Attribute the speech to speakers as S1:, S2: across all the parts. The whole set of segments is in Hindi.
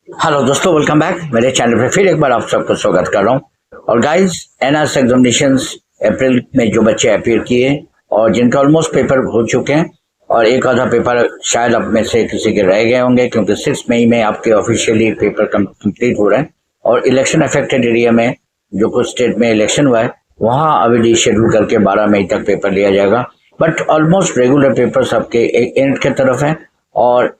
S1: हेलो दोस्तों, वेलकम बैक मेरे चैनल पे फिर एक बार आप सबको स्वागत कर रहा हूँ। और गाइस, एनआरएस एग्जामिनेशंस अप्रैल में जो बच्चे अपीयर किए और जिनका ऑलमोस्ट पेपर हो चुके हैं और एक आधा पेपर शायद अब में से किसी के रह गए होंगे, क्योंकि 6 मई में आपके ऑफिशियली पेपर कंप्लीट हो रहे हैं। और इलेक्शन अफेक्टेड एरिया में जो कुछ स्टेट में इलेक्शन हुआ है वहाँ अभी शेड्यूल करके 12 मई तक पेपर लिया जाएगा। बट ऑलमोस्ट रेगुलर पेपर्स आपके एंड के तरफ है और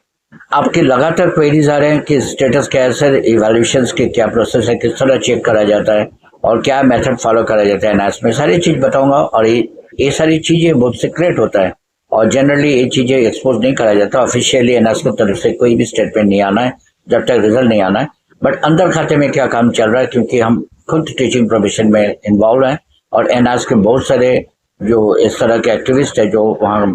S1: आपके लगातार क्वेरीज आ रहे हैं कि स्टेटस क्या है सर, इवैल्यूएशंस के क्या प्रोसेस है, किस तरह चेक करा जाता है और क्या मेथड फॉलो करा जाता है एनआरएस में, सारी चीज बताऊंगा। और ये सारी चीजें बहुत सीक्रेट होता है और जनरली ये चीजें एक्सपोज नहीं करा जाता। ऑफिशियली एनआरएस की तरफ से कोई भी स्टेटमेंट नहीं आना है जब तक रिजल्ट नहीं आना है। बट अंदर खाते में क्या काम चल रहा है, क्योंकि हम खुद टीचिंग प्रोफेशन में इन्वॉल्व हैं और एनआरएस के बहुत सारे जो इस तरह के एक्टिविस्ट है जो वहाँ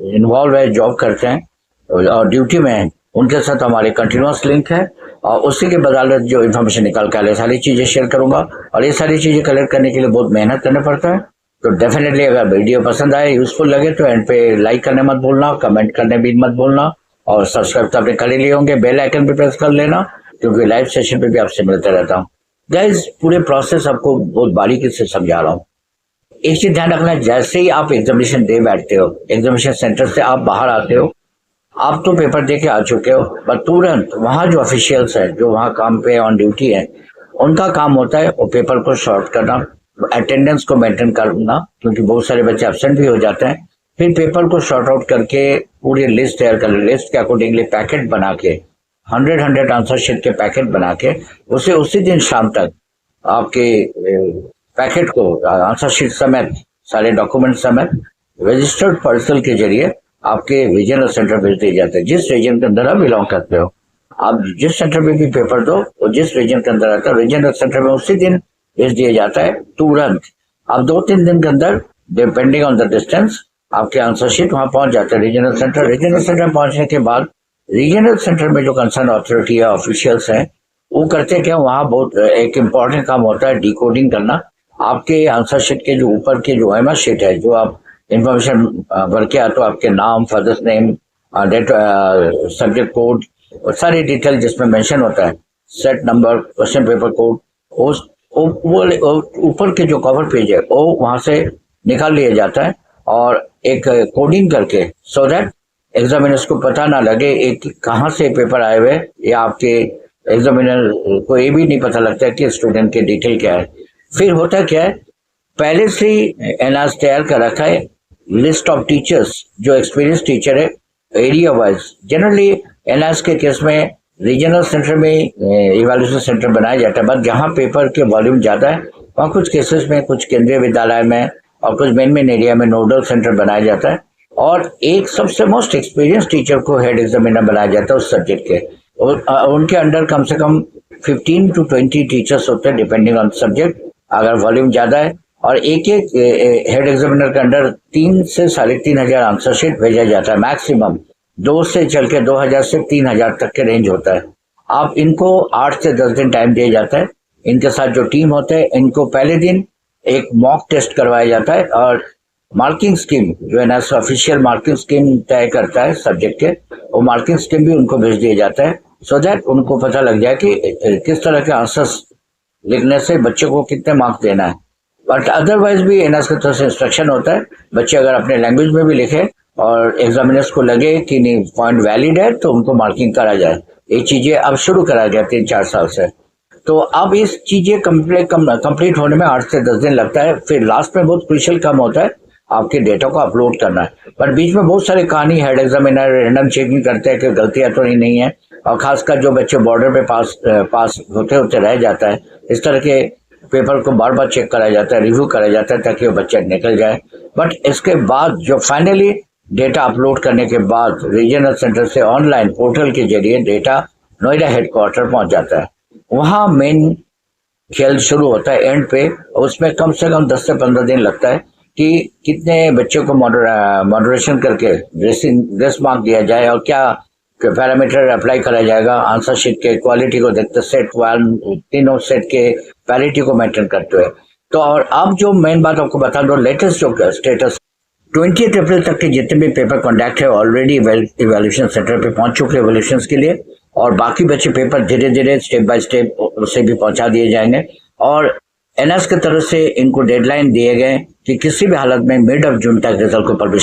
S1: इन्वॉल्व है, जॉब करते हैं और ड्यूटी में है, उनके साथ हमारे कंटिन्यूस लिंक है। और उसी के बदौलत जो इन्फॉर्मेशन निकाल कर आए सारी चीजें शेयर करूंगा। और ये सारी चीजें कलेक्ट करने के लिए बहुत मेहनत करना पड़ता है। तो डेफिनेटली अगर वीडियो पसंद आए, यूजफुल लगे तो एंड पे लाइक करने मत भूलना, कमेंट करने भी मत भूलना और सब्सक्राइब तो आपने कर ही लिए होंगे, बेल आइकन भी प्रेस कर लेना, क्योंकि लाइव सेशन पे भी आपसे मिलते रहता हूँ। गाइज, पूरे प्रोसेस आपको बहुत बारीकी से समझा रहा हूँ। एक चीज ध्यान रखना, जैसे ही आप एग्जामिनेशन दे बैठते हो, एग्जामिनेशन सेंटर से आप बाहर आते हो, आप तो पेपर दे के आ चुके हो, पर तुरंत वहाँ जो ऑफिशियल्स है, जो वहाँ काम पे ऑन ड्यूटी है, उनका काम होता है वो पेपर को शॉर्ट करना, अटेंडेंस को मेंटेन करना, क्योंकि बहुत सारे बच्चे एब्सेंट भी हो जाते हैं। फिर पेपर को शॉर्ट आउट करके पूरी लिस्ट तैयार कर, लिस्ट के अकॉर्डिंगली पैकेट बना के 100 आंसर शीट के पैकेट बना के उसे उसी दिन शाम तक आपके पैकेट को आंसर शीट समेत सारे डॉक्यूमेंट समेत रजिस्टर्ड पार्सल के जरिए आपके रीजनल सेंटर भेज दिए जाते हैं। जिस रीजन के अंदर आप बिलोंग करते हो, आप जिस सेंटर में भी पेपर दो वो जिस रीजन के अंदर आता है, रीजनल सेंटर में उसी दिन भेज दिया जाता है तुरंत। अब 2-3 दिन के अंदर डिपेंडिंग ऑन द डिस्टेंस आपके आंसर शीट वहां पहुंच जाते हैं रीजनल सेंटर। रीजनल सेंटर पहुंचने के बाद रीजनल सेंटर में जो कंसर्न अथॉरिटी या ऑफिशियल्स हैं वो करते क्या, वहाँ बहुत एक इम्पॉर्टेंट काम होता है डिकोडिंग करना। आपके आंसर शीट के जो ऊपर के जो एमआर शीट है, जो आप इंफॉर्मेशन भर के आते हो, आपके नाम, father's name, date, subject code और सारी डिटेल जिसमें मेंशन होता है, set number, question paper code, वो ऊपर के जो कवर पेज है वो वहां से निकाल लिया जाता है और एक कोडिंग करके, सो दैट एग्जामिनर्स को पता ना लगे एक कहाँ से पेपर आए हुए, या आपके एग्जामिनर को ये भी नहीं पता लगता है कि स्टूडेंट के डिटेल क्या है। फिर होता क्या है, पहले से ही एनआरएस तैयार कर रखा है लिस्ट ऑफ टीचर्स, जो एक्सपीरियंस टीचर है एरिया वाइज। जनरली एनआरएस के केस में रीजनल सेंटर में इवैल्यूएशन सेंटर बनाया जाता है, बट जहाँ पेपर के वॉल्यूम ज्यादा है वहाँ कुछ केसेस में कुछ केंद्रीय विद्यालय में और कुछ मेन एरिया में नोडल सेंटर बनाया जाता है और एक सबसे मोस्ट एक्सपीरियंस टीचर को हेड एग्जामिनर बनाया जाता है उस सब्जेक्ट के। और उनके अंडर कम से कम 15 to 20 टीचर्स होते हैं डिपेंडिंग ऑन सब्जेक्ट, अगर वॉल्यूम ज्यादा है। और एक हेड एग्जामिनर के अंडर 3 से 3,500 आंसर शीट भेजा जाता है मैक्सिमम। 2 से चल के 2,000 से 3,000 तक के रेंज होता है। आप इनको 8 से 10 दिन टाइम दिया जाता है। इनके साथ जो टीम होते हैं, इनको पहले दिन एक मॉक टेस्ट करवाया जाता है और मार्किंग स्कीम जो है ना, ऑफिशियल मार्किंग स्कीम तय करता है सब्जेक्ट के, वो मार्किंग स्कीम भी उनको भेज दिया जाता है, सो दैट उनको पता लग जाए कि किस तरह के आंसर्स लिखने से बच्चे को कितने मार्क्स देना है। बट अदरवाइज भी एनआरएस की तरफ से इंस्ट्रक्शन होता है, बच्चे अगर अपने लैंग्वेज में भी लिखे और एग्जामिनर्स को लगे कि नहीं पॉइंट वैलिड है तो उनको मार्किंग करा जाए। ये चीजें अब शुरू करा गया 3-4 साल से। तो अब इस चीजें कंप्लीट होने में 8 से 10 दिन लगता है। फिर लास्ट में बहुत क्रूशियल काम होता है, आपके डेटा को अपलोड करना है। पर बीच में बहुत सारी कहानी, हेड एग्जामिनर रैंडम चेकिंग करते हैं कि गलतियां तो नहीं है, और खासकर जो बच्चे बॉर्डर पे पास होते होते रह जाता है, इस तरह के पेपर को बार बार चेक कराया जाता है, रिव्यू कराया जाता है ताकि वो बच्चा निकल जाए। बट इसके बाद जो फाइनली डेटा अपलोड करने के बाद रीजनल सेंटर से ऑनलाइन पोर्टल के जरिए डेटा नोएडा हेडक्वार्टर पहुंच जाता है। वहां मेन खेल शुरू होता है एंड पे। उसमें कम से कम 10 से 15 दिन लगता है कि कितने बच्चों को मॉडरेशन करके ड्रेस मार्क दिया जाए और क्या पैरामीटर अप्लाई करा जाएगा। आंसर शीट के क्वालिटी को देखते, सेट 1 तीनों सेट के पैरिटी को मेंटेन करते हुए। तो और अब जो मेन बात आपको बता दो, लेटेस्ट जो स्टेटस 20 अप्रैल तक के जितने भी पेपर कंडक्ट है ऑलरेडी इवैल्यूएशन सेंटर पे पहुंच चुके हैं इवैल्यूएशन के लिए। और बाकी बचे पेपर धीरे धीरे स्टेप बाय स्टेप उसे भी पहुंचा दिए जाएंगे। और एनएस की तरफ से इनको डेडलाइन दिए गए कि किसी भी हालत में मिड ऑफ जून तक रिजल्ट को पब्लिश